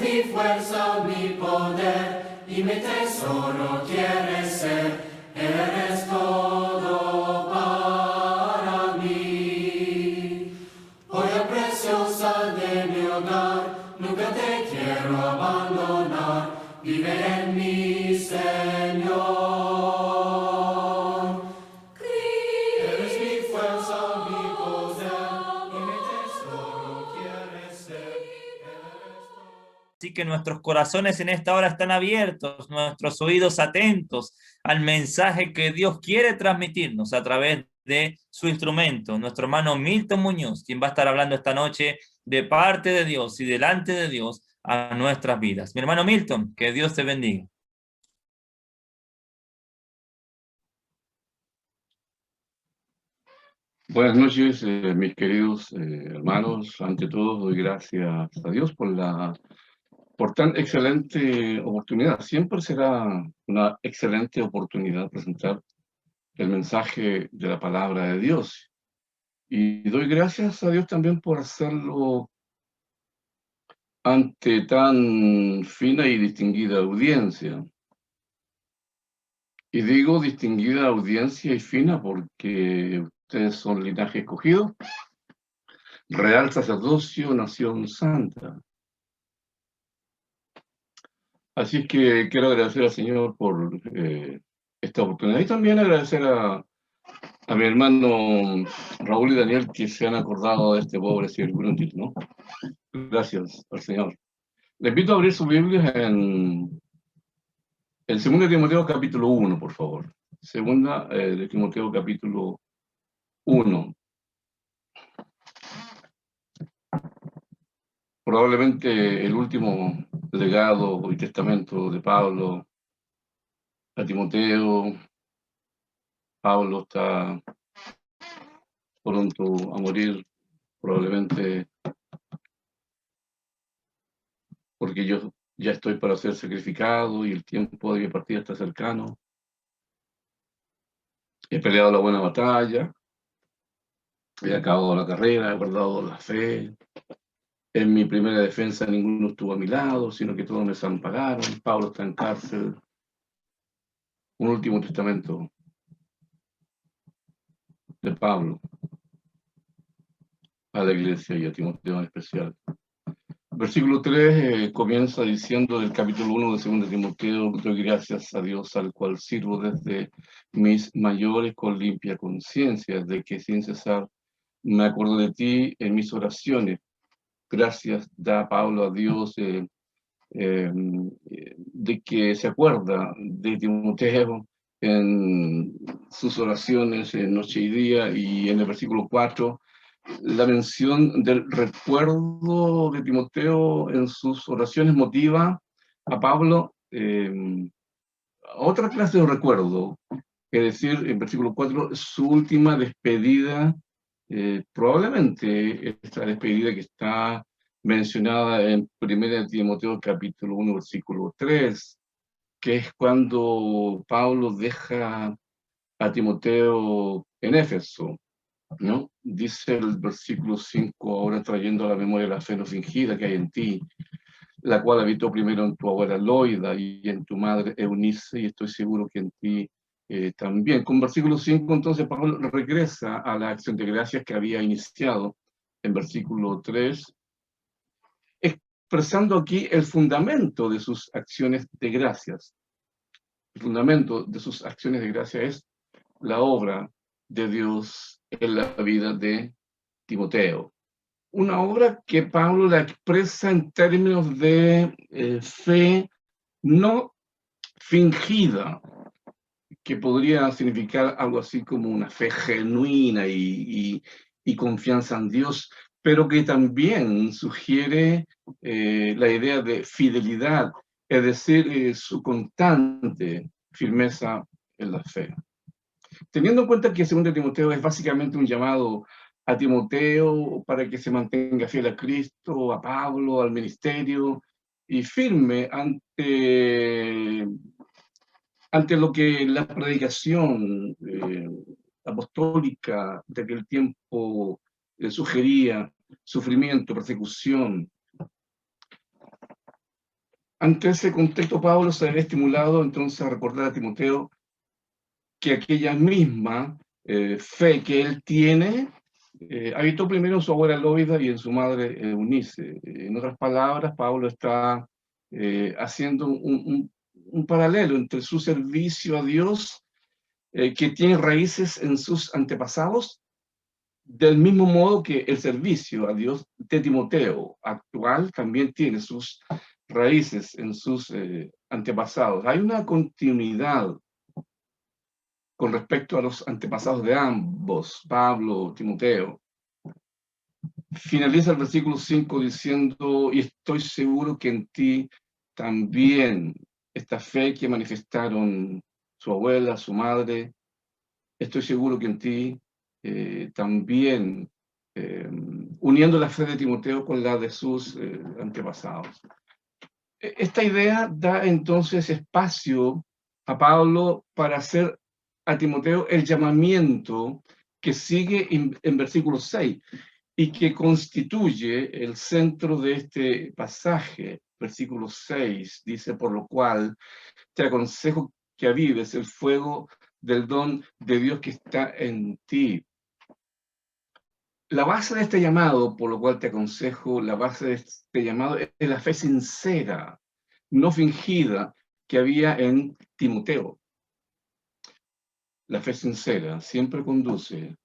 mi fuerza, mi poder, y mi tesoro quieres ser, eres todo para mí. Joya preciosa de mi hogar, nunca te quiero abandonar, vive en mí, Señor. Eres mi fuerza, mi poder, y mi tesoro quieres ser. Así que nuestros corazones en esta hora están abiertos, nuestros oídos atentos al mensaje que Dios quiere transmitirnos a través de su instrumento, nuestro hermano Milton Muñoz, quien va a estar hablando esta noche de parte de Dios y delante de Dios a nuestras vidas. Mi hermano Milton, que Dios te bendiga. Buenas noches, mis queridos hermanos. Ante todo, doy gracias a Dios por tan excelente oportunidad. Siempre será una excelente oportunidad presentar el mensaje de la palabra de Dios. Y doy gracias a Dios también por hacerlo ante tan fina y distinguida audiencia. Y digo distinguida audiencia y fina porque ustedes son linaje escogido, real sacerdocio, nación santa. Así es que quiero agradecer al Señor por esta oportunidad y también agradecer a mi hermano Raúl y Daniel que se han acordado de este pobre señor inútil, ¿no? Gracias al Señor. Les invito a abrir su Biblia en 2 de Timoteo capítulo 1, por favor. 2 de Timoteo capítulo 1. Probablemente el último legado y testamento de Pablo a Timoteo. Pablo está pronto a morir, probablemente porque yo ya estoy para ser sacrificado y el tiempo de mi partida está cercano. He peleado la buena batalla, he acabado la carrera, he guardado la fe. En mi primera defensa ninguno estuvo a mi lado, sino que todos me desampararon. Pablo está en cárcel. Un último testamento de Pablo a la iglesia y a Timoteo en especial. Versículo 3 comienza diciendo del capítulo 1 de 2 de Timoteo: doy gracias a Dios al cual sirvo desde mis mayores con limpia conciencia, de que sin cesar me acuerdo de ti en mis oraciones. Gracias da Pablo a Dios de que se acuerda de Timoteo en sus oraciones noche y día, y en el versículo 4 la mención del recuerdo de Timoteo en sus oraciones motiva a Pablo a otra clase de recuerdo, es decir, en versículo 4, su última despedida, probablemente esta despedida que está mencionada en 1 Timoteo capítulo 1, versículo 3, que es cuando Pablo deja a Timoteo en Éfeso, ¿no? Dice el versículo 5, ahora trayendo a la memoria la fe no fingida que hay en ti, la cual habitó primero en tu abuela Loida y en tu madre Eunice, y estoy seguro que en ti también. Con versículo 5, entonces, Pablo regresa a la acción de gracias que había iniciado en versículo 3, expresando aquí el fundamento de sus acciones de gracias. El fundamento de sus acciones de gracias es la obra de Dios en la vida de Timoteo. Una obra que Pablo la expresa en términos de fe no fingida, que podría significar algo así como una fe genuina y confianza en Dios, pero que también sugiere la idea de fidelidad, es decir, su constante firmeza en la fe. Teniendo en cuenta que 2 Timoteo es básicamente un llamado a Timoteo para que se mantenga fiel a Cristo, a Pablo, al ministerio, y firme ante lo que la predicación apostólica de aquel tiempo sugería: sufrimiento, persecución. Ante ese contexto, Pablo se ve estimulado entonces a recordar a Timoteo que aquella misma fe que él tiene habitó primero en su abuela Loida y en su madre Eunice. En otras palabras, Pablo está haciendo un paralelo entre su servicio a Dios, que tiene raíces en sus antepasados, del mismo modo que el servicio a Dios de Timoteo actual también tiene sus raíces en sus antepasados. Hay una continuidad con respecto a los antepasados de ambos, Pablo, Timoteo. Finaliza el versículo 5 diciendo, y estoy seguro que en ti también esta fe que manifestaron su abuela, su madre, estoy seguro que en ti también, uniendo la fe de Timoteo con la de sus antepasados. Esta idea da entonces espacio a Pablo para hacer a Timoteo el llamamiento que sigue en versículo 6 y que constituye el centro de este pasaje. Versículo 6 dice, por lo cual te aconsejo que avives el fuego del don de Dios que está en ti. La base de este llamado, por lo cual te aconsejo, la base de este llamado es la fe sincera, no fingida, que había en Timoteo. La fe sincera siempre conduce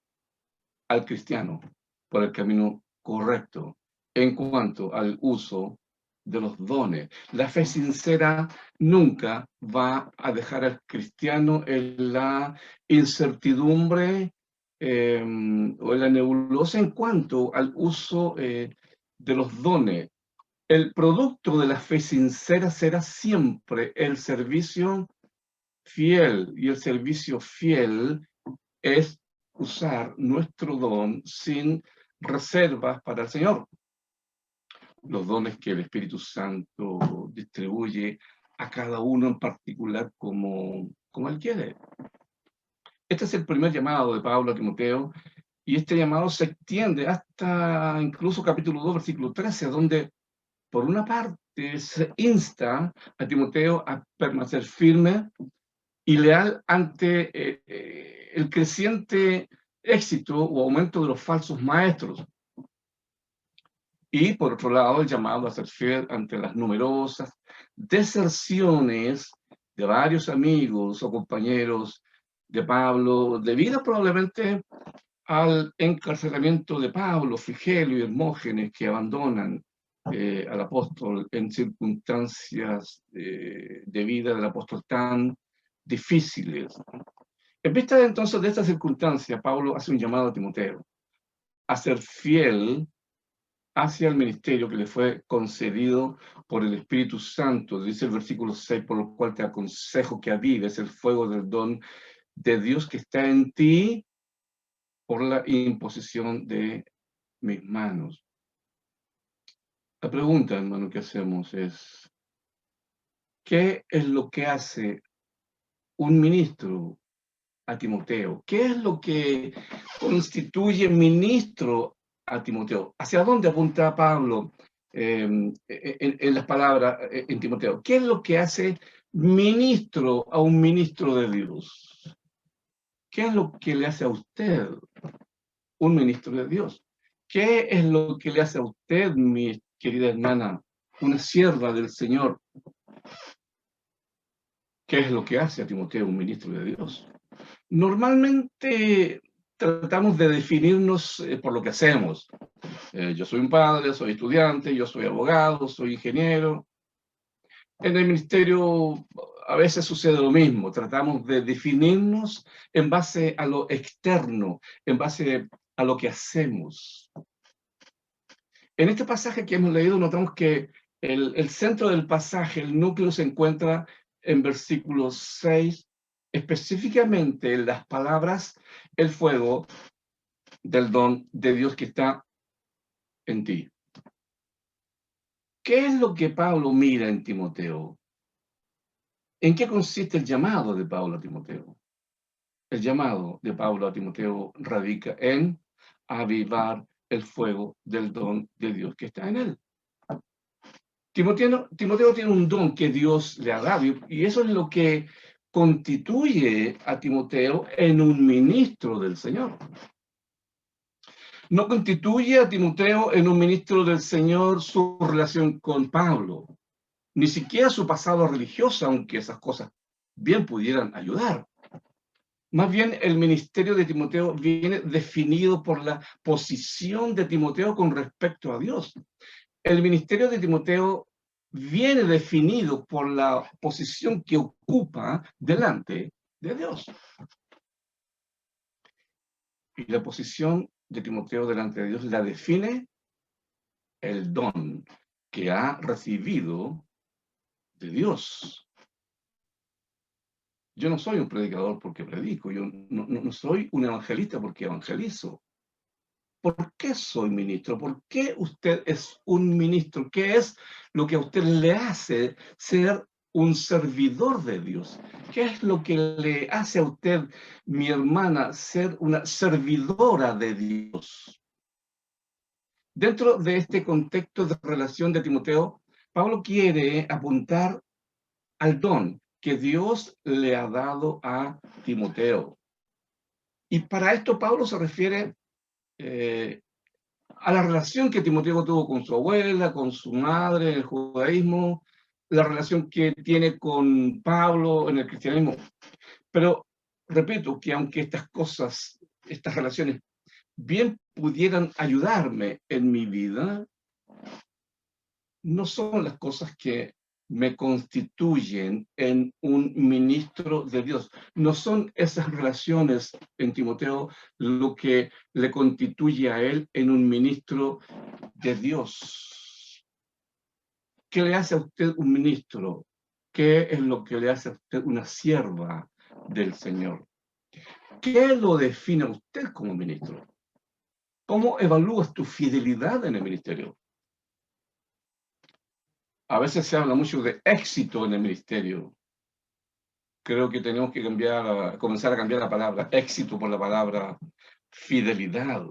al cristiano por el camino correcto en cuanto al uso de los dones. La fe sincera nunca va a dejar al cristiano en la incertidumbre o en la nebulosa en cuanto al uso de los dones. El producto de la fe sincera será siempre el servicio fiel, y el servicio fiel es usar nuestro don sin reservas para el Señor. Los dones que el Espíritu Santo distribuye a cada uno en particular como Él quiere. Este es el primer llamado de Pablo a Timoteo, y este llamado se extiende hasta incluso capítulo 2, versículo 13, donde por una parte se insta a Timoteo a permanecer firme y leal ante el creciente éxito o aumento de los falsos maestros. Y por otro lado, el llamado a ser fiel ante las numerosas deserciones de varios amigos o compañeros de Pablo, debido probablemente al encarcelamiento de Pablo, Frigelio y Hermógenes, que abandonan al apóstol en circunstancias de vida del apóstol tan difíciles. En vista entonces de esta circunstancia, Pablo hace un llamado a Timoteo a ser fiel hacia el ministerio que le fue concedido por el Espíritu Santo. Dice el versículo 6, por lo cual te aconsejo que avives el fuego del don de Dios que está en ti por la imposición de mis manos. La pregunta, hermano, que hacemos es, ¿qué es lo que hace un ministro a Timoteo? ¿Qué es lo que constituye ministro a Timoteo? ¿Hacia dónde apunta Pablo en las palabras en Timoteo? ¿Qué es lo que hace ministro a un ministro de Dios? ¿Qué es lo que le hace a usted un ministro de Dios? ¿Qué es lo que le hace a usted, mi querida hermana, una sierva del Señor? ¿Qué es lo que hace a Timoteo un ministro de Dios? Normalmente tratamos de definirnos por lo que hacemos. Yo soy un padre, soy estudiante, yo soy abogado, soy ingeniero. En el ministerio a veces sucede lo mismo. Tratamos de definirnos en base a lo externo, en base a lo que hacemos. En este pasaje que hemos leído notamos que el centro del pasaje, el núcleo, se encuentra en versículo 6, específicamente en las palabras, el fuego del don de Dios que está en ti. ¿Qué es lo que Pablo mira en Timoteo? ¿En qué consiste el llamado de Pablo a Timoteo? El llamado de Pablo a Timoteo radica en avivar el fuego del don de Dios que está en él. Timoteo tiene un don que Dios le ha dado y eso es lo que constituye a Timoteo en un ministro del Señor. No constituye a Timoteo en un ministro del Señor su relación con Pablo, ni siquiera su pasado religioso, aunque esas cosas bien pudieran ayudar. Más bien, el ministerio de Timoteo viene definido por la posición de Timoteo con respecto a Dios. El ministerio de Timoteo viene definido por la posición que ocupa delante de Dios. Y la posición de Timoteo delante de Dios la define el don que ha recibido de Dios. Yo no soy un predicador porque predico, yo no soy un evangelista porque evangelizo. ¿Por qué soy ministro? ¿Por qué usted es un ministro? ¿Qué es lo que a usted le hace ser un servidor de Dios? ¿Qué es lo que le hace a usted, mi hermana, ser una servidora de Dios? Dentro de este contexto de relación de Timoteo, Pablo quiere apuntar al don que Dios le ha dado a Timoteo. Y para esto Pablo se refiere a la relación que Timoteo tuvo con su abuela, con su madre en el judaísmo, la relación que tiene con Pablo en el cristianismo. Pero repito que aunque estas cosas, estas relaciones, bien pudieran ayudarme en mi vida, no son las cosas que me constituyen en un ministro de Dios. No son esas relaciones en Timoteo lo que le constituye a él en un ministro de Dios. ¿Qué le hace a usted un ministro? ¿Qué es lo que le hace a usted una sierva del Señor? ¿Qué lo define a usted como ministro? ¿Cómo evalúas tu fidelidad en el ministerio? A veces se habla mucho de éxito en el ministerio. Creo que tenemos que comenzar a cambiar la palabra éxito por la palabra fidelidad.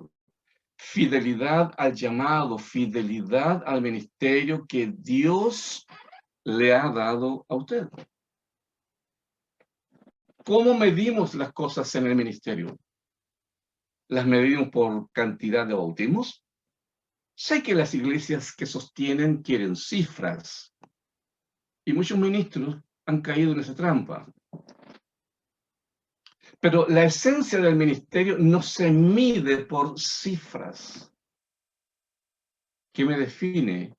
Fidelidad al llamado, fidelidad al ministerio que Dios le ha dado a usted. ¿Cómo medimos las cosas en el ministerio? ¿Las medimos por cantidad de bautismos? Sé que las iglesias que sostienen quieren cifras y muchos ministros han caído en esa trampa. Pero la esencia del ministerio no se mide por cifras. ¿Qué me define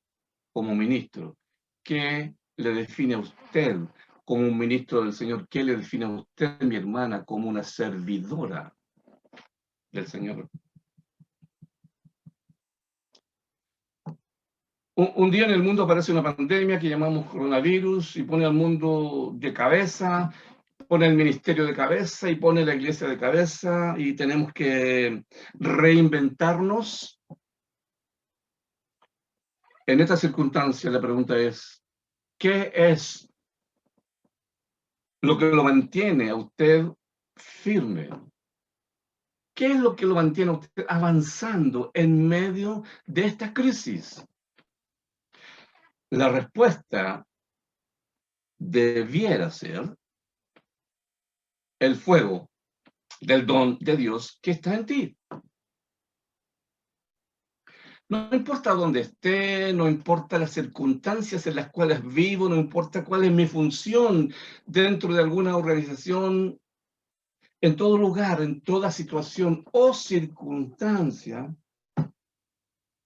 como ministro? ¿Qué le define a usted como un ministro del Señor? ¿Qué le define a usted, mi hermana, como una servidora del Señor? Un día en el mundo aparece una pandemia que llamamos coronavirus y pone al mundo de cabeza, pone el ministerio de cabeza y pone la iglesia de cabeza y tenemos que reinventarnos. En esta circunstancia la pregunta es, ¿qué es lo que lo mantiene a usted firme? ¿Qué es lo que lo mantiene a usted avanzando en medio de esta crisis? La respuesta debiera ser el fuego del don de Dios que está en ti. No importa dónde esté, no importa las circunstancias en las cuales vivo, no importa cuál es mi función dentro de alguna organización, en todo lugar, en toda situación o circunstancia,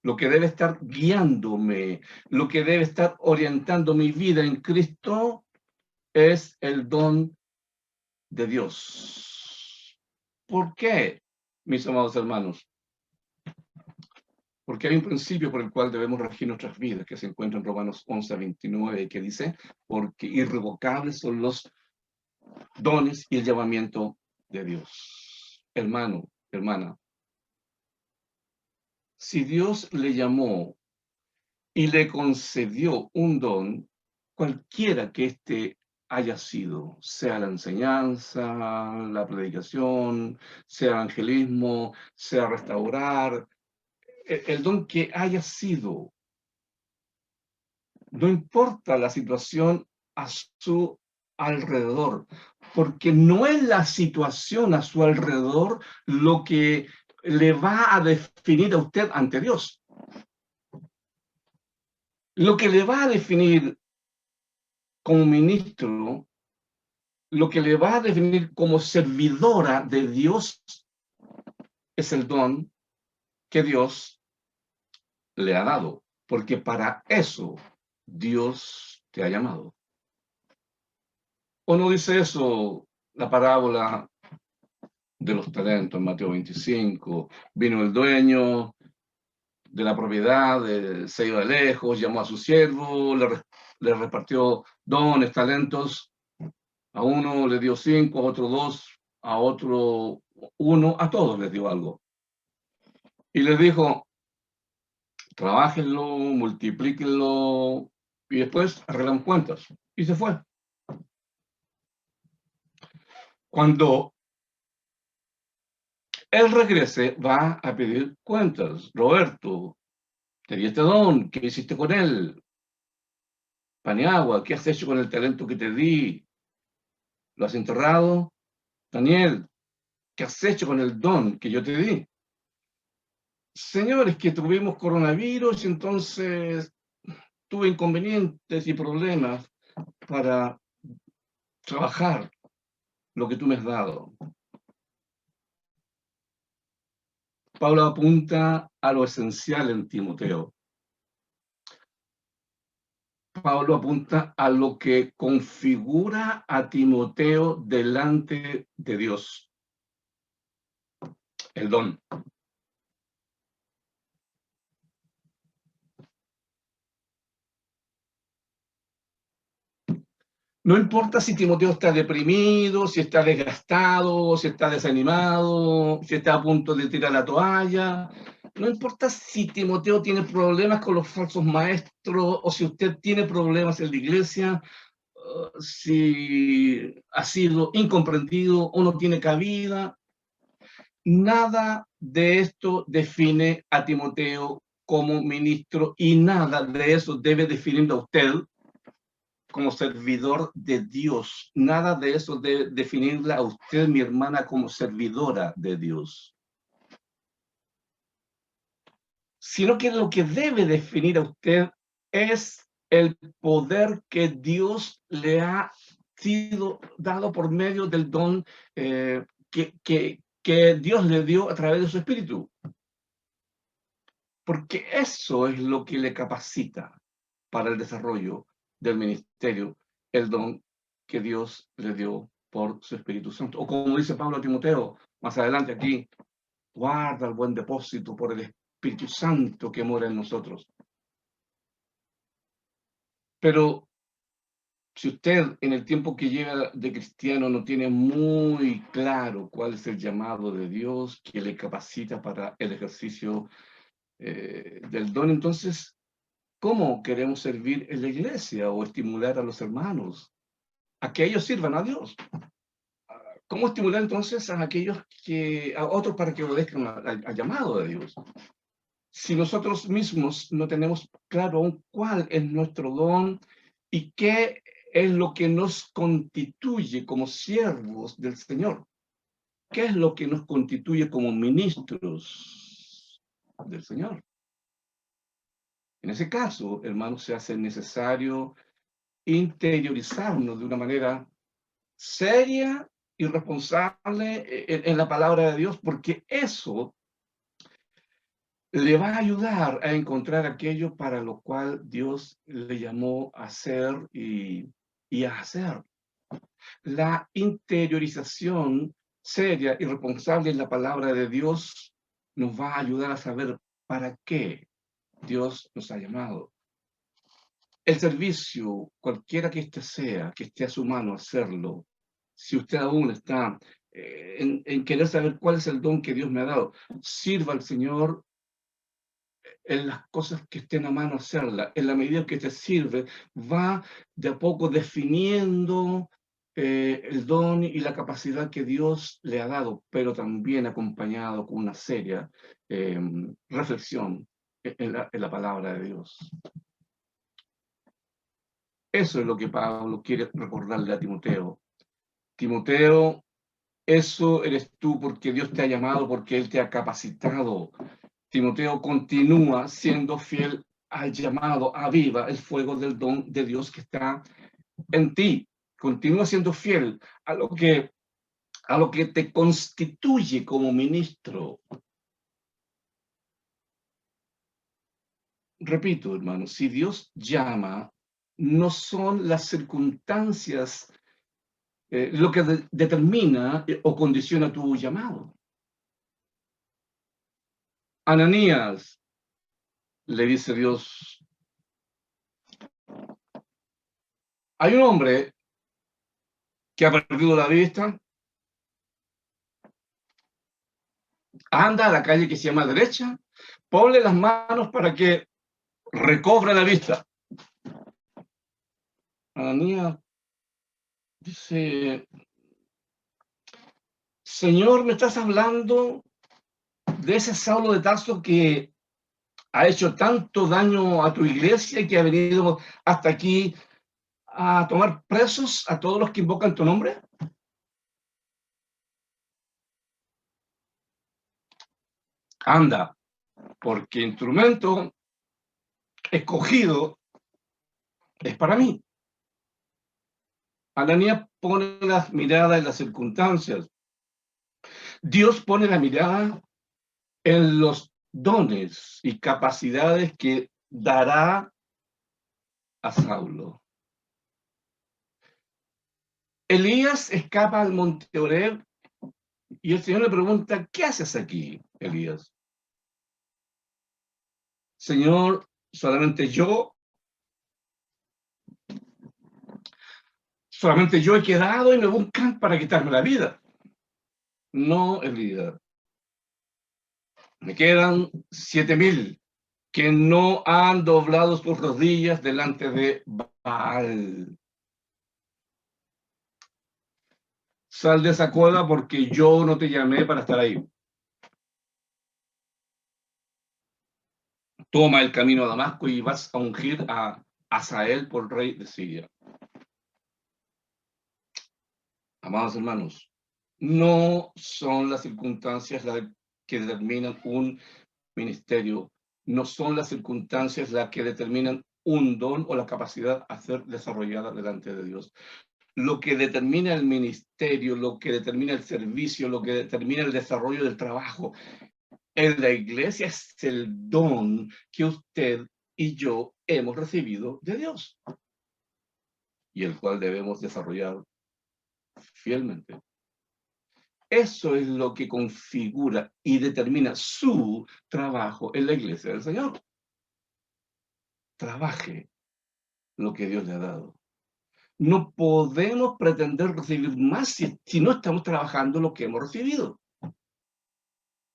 lo que debe estar guiándome, lo que debe estar orientando mi vida en Cristo es el don de Dios. ¿Por qué, mis amados hermanos? Porque hay un principio por el cual debemos regir nuestras vidas, que se encuentra en Romanos 11:29, que dice, porque irrevocables son los dones y el llamamiento de Dios. Hermano, hermana, si Dios le llamó y le concedió un don, cualquiera que éste haya sido, sea la enseñanza, la predicación, sea evangelismo, sea restaurar, el don que haya sido, no importa la situación a su alrededor, porque no es la situación a su alrededor lo que le va a definir a usted ante Dios. Lo que le va a definir como ministro, lo que le va a definir como servidora de Dios, es el don que Dios le ha dado, porque para eso Dios te ha llamado. ¿O no dice eso la parábola de los talentos en Mateo 25? Vino el dueño de la propiedad, se iba de lejos, llamó a su siervo, le repartió dones, talentos. A uno le dio 5, a otro 2, a otro 1, a todos les dio algo. Y les dijo, trabájenlo, multiplíquenlo, y después arreglan cuentas. Y se fue. Cuando él regrese, va a pedir cuentas. Roberto, te di este don, ¿qué hiciste con él? Paniagua, ¿qué has hecho con el talento que te di? ¿Lo has enterrado? Daniel, ¿qué has hecho con el don que yo te di? Señores, que tuvimos coronavirus, entonces tuve inconvenientes y problemas para trabajar lo que tú me has dado. Pablo apunta a lo esencial en Timoteo. Pablo apunta a lo que configura a Timoteo delante de Dios. El don. No importa si Timoteo está deprimido, si está desgastado, si está desanimado, si está a punto de tirar la toalla. No importa si Timoteo tiene problemas con los falsos maestros o si usted tiene problemas en la iglesia, si ha sido incomprendido o no tiene cabida. Nada de esto define a Timoteo como ministro y nada de eso debe definir a usted como servidor de Dios. Nada de eso debe definirla a usted, mi hermana, como servidora de Dios. Sino que lo que debe definir a usted es el poder que Dios le ha sido dado por medio del don que Dios le dio a través de su Espíritu. Porque eso es lo que le capacita para el desarrollo del ministerio, el don que Dios le dio por su Espíritu Santo. O como dice Pablo a Timoteo, más adelante aquí, guarda el buen depósito por el Espíritu Santo que mora en nosotros. Pero si usted en el tiempo que lleva de cristiano no tiene muy claro cuál es el llamado de Dios que le capacita para el ejercicio del don, entonces, ¿cómo queremos servir en la iglesia o estimular a los hermanos a que ellos sirvan a Dios? ¿Cómo estimular entonces a a otros para que obedezcan al llamado de Dios? Si nosotros mismos no tenemos claro aún cuál es nuestro don y qué es lo que nos constituye como siervos del Señor, qué es lo que nos constituye como ministros del Señor. En ese caso, hermanos, se hace necesario interiorizarnos de una manera seria y responsable en la palabra de Dios, porque eso le va a ayudar a encontrar aquello para lo cual Dios le llamó a hacer y a hacer. La interiorización seria y responsable en la palabra de Dios nos va a ayudar a saber para qué Dios nos ha llamado. El servicio, cualquiera que éste sea, que esté a su mano hacerlo, si usted aún está en querer saber cuál es el don que Dios me ha dado, sirva al Señor en las cosas que estén a mano hacerla. En la medida que te sirve, va de a poco definiendo el don y la capacidad que Dios le ha dado, pero también acompañado con una seria reflexión en la palabra de Dios. Eso es lo que Pablo quiere recordarle a Timoteo. Timoteo, eso eres tú porque Dios te ha llamado, porque Él te ha capacitado. Timoteo, continúa siendo fiel al llamado, aviva el fuego del don de Dios que está en ti. Continúa siendo fiel a lo que te constituye como ministro. Repito, hermano, si Dios llama, no son las circunstancias lo que determina o condiciona tu llamado. Ananías, le dice Dios, hay un hombre que ha perdido la vista, anda a la calle que se llama derecha, ponle las manos para que recobre la vista. Ananías dice, Señor, ¿me estás hablando de ese Saulo de Tarso que ha hecho tanto daño a tu iglesia y que ha venido hasta aquí a tomar presos a todos los que invocan tu nombre? Anda, porque instrumento escogido es para mí. Ananías pone la mirada en las circunstancias. Dios pone la mirada en los dones y capacidades que dará a Saulo. Elías escapa al monte Oreb y el Señor le pregunta, ¿qué haces aquí, Elías? Señor, solamente yo he quedado y me buscan para quitarme la vida. No, Elías. Me quedan 7,000 que no han doblado sus rodillas delante de Baal. Sal de esa cueva porque yo no te llamé para estar ahí. Toma el camino a Damasco y vas a ungir a Hazael por rey de Siria. Amados hermanos, no son las circunstancias las que determinan un ministerio, no son las circunstancias las que determinan un don o la capacidad a ser desarrollada delante de Dios. Lo que determina el ministerio, lo que determina el servicio, lo que determina el desarrollo del trabajo en la iglesia es el don que usted y yo hemos recibido de Dios y el cual debemos desarrollar fielmente. Eso es lo que configura y determina su trabajo en la iglesia del Señor. Trabaje lo que Dios le ha dado. No podemos pretender recibir más si no estamos trabajando lo que hemos recibido.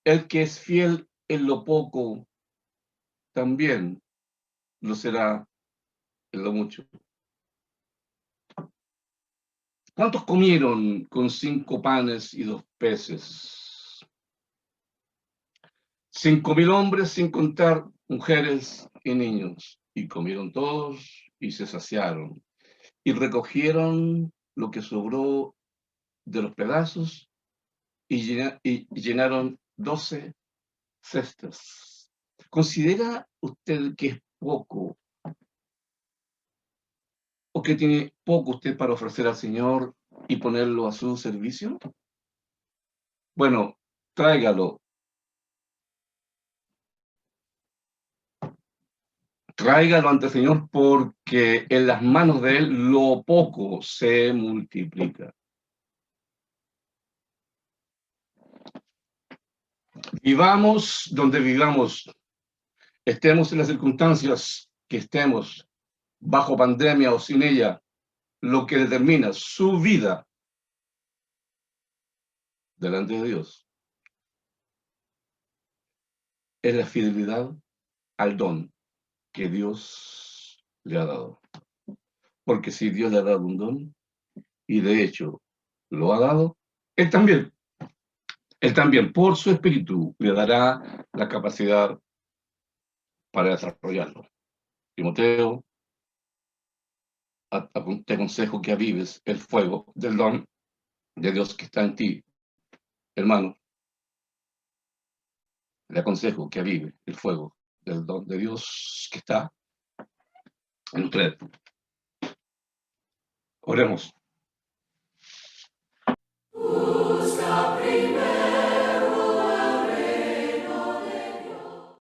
El que es fiel en lo poco, también lo será en lo mucho. ¿Cuántos comieron con 5 panes y 2 peces? 5,000 hombres sin contar mujeres y niños. Y comieron todos y se saciaron. Y recogieron lo que sobró de los pedazos y llenaron 12 cestas. ¿Considera usted que es poco o que tiene poco usted para ofrecer al Señor y ponerlo a su servicio? Bueno, tráigalo. Tráigalo ante el Señor porque en las manos de Él lo poco se multiplica. Vivamos donde vivamos, estemos en las circunstancias que estemos, bajo pandemia o sin ella, lo que determina su vida delante de Dios es la fidelidad al don que Dios le ha dado. Porque si Dios le ha dado un don, y de hecho lo ha dado, Él también por su espíritu le dará la capacidad para desarrollarlo. Timoteo, te aconsejo que avives el fuego del don de Dios que está en ti, hermano. Le aconsejo que avive el fuego del don de Dios que está en usted. Oremos.